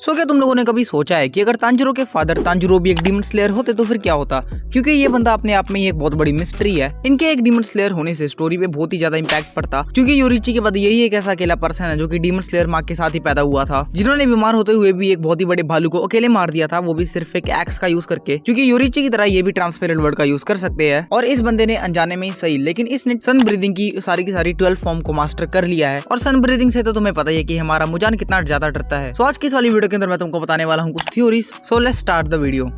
सो क्या तुम लोगों ने कभी सोचा है कि अगर तांजिरो के फादर तांजिरो भी एक डीमन स्लेयर होते तो फिर क्या होता? क्योंकि ये बंदा अपने आप में ही एक बहुत बड़ी मिस्ट्री है। इनके एक डीमन स्लेयर होने से स्टोरी पे बहुत ही ज्यादा इंपैक्ट पड़ता, क्योंकि योरिची के बाद यही एक ऐसा अकेला पर्सन है जो कि डीमन स्लेयर माँ के साथ ही पैदा हुआ था, जिन्होंने बीमार होते हुए भी एक बहुत ही बड़े भालू को अकेले मार दिया था, वो भी सिर्फ एक एक्स का यूज करके। क्योंकि योरिची की तरह ये भी ट्रांसपेरेंट वर्ड का यूज कर सकते हैं, और इस बंदे ने अनजाने में ही सही लेकिन इसने सन ब्रीदिंग की सारी 12 फॉर्म को मास्टर कर लिया है। और सन ब्रीदिंग से तो तुम्हें पता ही है कि हमारा मुजान कितना ज्यादा डरता है। सो आज की इस वाली वीडियो के अंदर मैं तुमको बताने वाला हूँ कुछ theories. So let's start the video.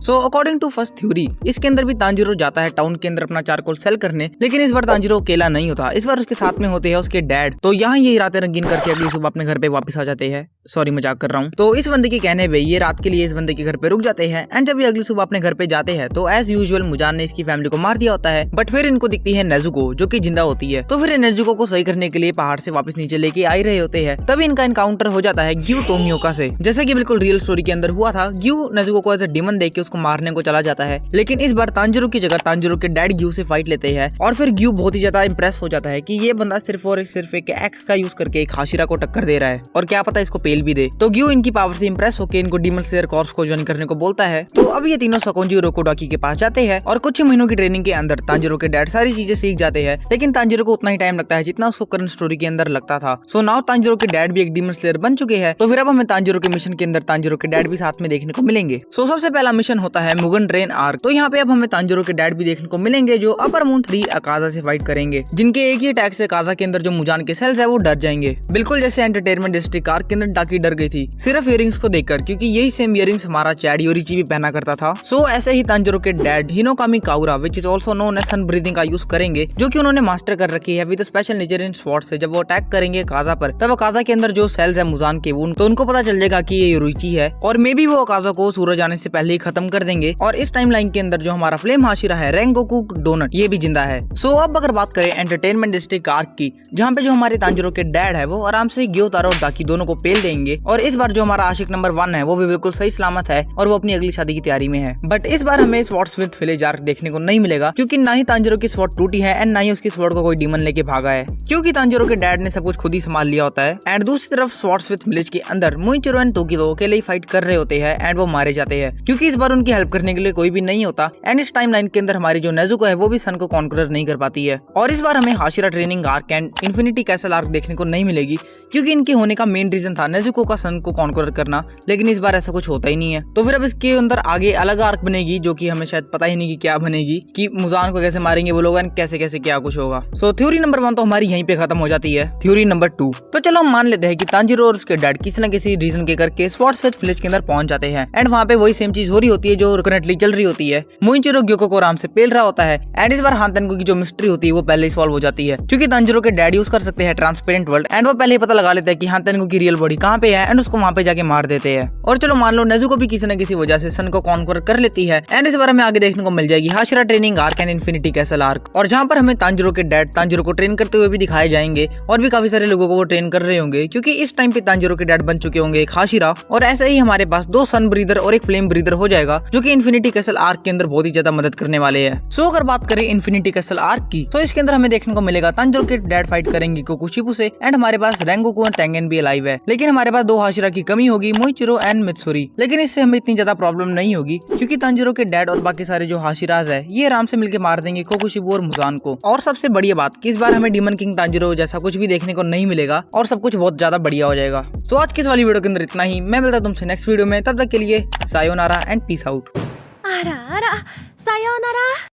So according to first theory, इसके अंदर भी तांजिरो जाता है टाउन के अंदर अपना चारकोल सेल करने, लेकिन इस बार तांजिरो अकेला नहीं होता, इस बार उसके साथ में होते हैं उसके डैड। तो यहाँ ये रातें रंगीन करके अगली सुबह अपने घर पे वापस आ जाते हैं। सॉरी मजाक कर रहा हूँ। तो इस बंदे के कहने पे ये रात के लिए इस बंदे के घर पे रुक जाते हैं, एंड जब ये अगली सुबह अपने घर पे जाते हैं तो एज यूजुअल मुजान ने इसकी फैमिली को मार दिया होता है। बट फिर इनको दिखती है नेजुको जो कि जिंदा होती है। तो फिर नेजुको को सही करने के लिए पहाड़ से वापस नीचे लेके आ रहे होते हैं, तभी इनका इनकाउंटर हो जाता है ग्यू तोमियोका से, जैसे कि बिल्कुल रियल स्टोरी के अंदर हुआ था। ग्यू नेजुको को एज अ डीमन देख के उसको मारने को चला जाता है, लेकिन इस बार तांजिरो की जगह तांजिरो के डैड ग्यू से फाइट लेते हैं, और फिर ग्यू बहुत ही ज्यादा इंप्रेस हो जाता है कि ये बंदा सिर्फ और सिर्फ एक एक्स का यूज करके एक हाशिरा को टक्कर दे रहा है, और क्या पता इसको पेल भी दे। तो ग्यू इनकी पावर से इंप्रेस होकर इनको डीमन स्लेयर कॉर्प्स को ज्वाइन करने को बोलता है। तो अब ये तीनों सकोंजी रोकोडाकी के पास जाते हैं, और कुछ ही महीनों की ट्रेनिंग के अंदर तांजिरो के डैड सारी चीजें सीख जाते हैं, लेकिन तांजिरो को उतना ही टाइम लगता है जितना उसको करंट स्टोरी के अंदर लगता था। सो नाउ तांजिरो के डैड भी एक डीमन स्लेयर बन चुके हैं। तो फिर अब हमें तांजिरो के मिशन के अंदर तांजिरो के डैड भी साथ में देखने को मिलेंगे। सो सबसे पहला मिशन होता है मुगन ट्रेन आर्क। तो यहाँ पे अब हमें तांजिरो के डैड भी देखने को मिलेंगे जो अपर मून 3 अकाजा से फाइट करेंगे, जिनके एक ही अटैक से अकाजा के अंदर जो मुजान के सेल्स है वो डर जाएंगे, बिल्कुल जैसे एंटरटेनमेंट डिस्ट्रिक्ट आर्क के अंदर डाकी डर गई थी सिर्फ इयरिंग्स को देखकर, क्योंकि यही सेम इयरिंग्स हमारा चैड योरिची भी पहना करता था। सो ऐसे ही तांजिरो के dad Hinokami Kagura which is also known as sun breathing का यूज करेंगे, जो कि उन्होंने मास्टर कर रखी है with special nature in sword से। जब वो अटैक करेंगे अकाजा पर, तब अकाजा के अंदर जो सेल्स है मुजान के, तो उनको पता चल जाएगा कि ये योरिची है, और मे बी वो अकाजा को सूरज आने से पहले ही खत्म कर देंगे। और इस टाइम लाइन के अंदर जो हमारा फ्लेम हाशिरा है रेंगोकू डोनट, ये भी जिंदा है। सो अब अगर बात करें एंटरटेनमेंट डिस्ट्रिक्ट आर्क की, जहाँ पे जो हमारे तांजिरो के डैड है वो आराम से ग्योतारो और डाकी दोनों को पेल देंगे, और इस बार जो हमारा आशिक नंबर 1 है वो भी बिल्कुल सही सलामत है, और वो अपनी अगली शादी की तैयारी में है। बट इस बार हमें स्वॉर्ड्समिथ विलेज आर्क देखने को नहीं मिलेगा, क्योंकि ना ही तांजिरो की स्वॉर्ड टूटी है एंड ना ही उसकी स्वॉर्ड को कोई डीमन लेके भागा है, क्योंकि तांजिरो के डैड ने सब कुछ खुद ही संभाल लिया होता है। एंड दूसरी तरफ स्वॉर्ड्समिथ विलेज के अंदर मुइचिरो एंड तोकिरो अकेले ही फाइट कर रहे होते हैं, एंड वो मारे जाते हैं, क्योंकि इस बार उनकी हेल्प करने के लिए कोई भी नहीं होता। एंड इस टाइम लाइन के अंदर हमारी जो नेजुको है वो भी सन को कॉन्करर नहीं कर पाती है, और इस बार हमें Hashira training arc and infinity castle arc देखने को नहीं मिलेगी, क्योंकि इनके होने का मेन रीजन था नेजुको का सन को कॉन्करर करना, लेकिन इस बार ऐसा कुछ होता ही नहीं है। तो फिर अब इसके अंदर आगे अलग आर्क बनेगी, जो कि हमें शायद पता ही नहीं कि क्या बनेगी, कि मुजान को कैसे मारेंगे वो लोग एंड कैसे कैसे क्या कुछ होगा। सो थ्योरी नंबर 1 तो हमारी यहीं पे खत्म हो जाती है। थ्योरी नंबर 2, तो चलो हम मान लेते हैं कि तांजिरो और उसके डैड किसी न किसी रीजन के करके स्वॉर्ड्समिथ विलेज के अंदर पहुंच जाते हैं, एंड वहाँ पे वही सेम चीज हो रही होती है जो करंटली चल रही होती है। मुइचिरो ग्योको को आराम से पेल रहा होता है, एंड इस बार हानतेनको की जो मिस्ट्री होती है वो पहले ही सॉल्व हो जाती है, क्योंकि तांजिरो के डैड यूज कर सकते हैं ट्रांसपेरेंट वर्ल्ड, एंड वो पहले ही पता लगा लेते हैं कि हानतेनको की रियल बॉडी कहाँ पे है, एंड उसको वहाँ पे जाके मार देते हैं। और चलो मान लो नेजुको भी किसी न किसी वजह से सन को कॉन्कर कर लेती है, एंड इस बार हमें आगे देखने को मिल जाएगी Hashira training arc and infinity castle arc, और जहाँ पर हमें तांजिरो के डैड तांजिरो को ट्रेन करते हुए भी दिखाए जाएंगे, और भी काफी सारे लोगों को वो ट्रेन कर रहे होंगे, क्योंकि इस टाइम पे तांजिरो के डैड बन चुके होंगे एक हाशिरा, और ऐसे ही हमारे पास 2 सन ब्रीदर और एक फ्लेम ब्रीदर हो जाएगा, जो कि इन्फिनिटी कैसल आर्क के अंदर बहुत ही ज्यादा मदद करने वाले हैं। सो अगर बात करें इन्फिनिटी कैसल आर्क की, तो इसके अंदर हमें देखने को मिलेगा तांजिरो के डैड फाइट करेंगे कोकुशिबु से, एंड हमारे पास रेंगोकू और टेंगेन भी अलाइव है, लेकिन हमारे पास 2 हाशिरा की कमी होगी, मुइचिरो एंड मित्सुरी। लेकिन इससे हमें इतनी ज्यादा प्रॉब्लम नहीं होगी, क्योंकि तांजिरो के डैड और बाकी सारे जो हाशिराज है ये आराम से मिलके मार देंगे कोकुशिबु और मुजान को। और सबसे बढ़िया बात कि इस बार हमें डीमन किंग तांजिरो जैसा कुछ भी देखने को नहीं मिलेगा, और सब कुछ बहुत ज्यादा बढ़िया हो जाएगा। तो आज की इस वाली वीडियो के अंदर इतना ही। मैं मिलता हूं तुमसे नेक्स्ट वीडियो में, तब तक के लिए सायोनारा एंड पीस आउट।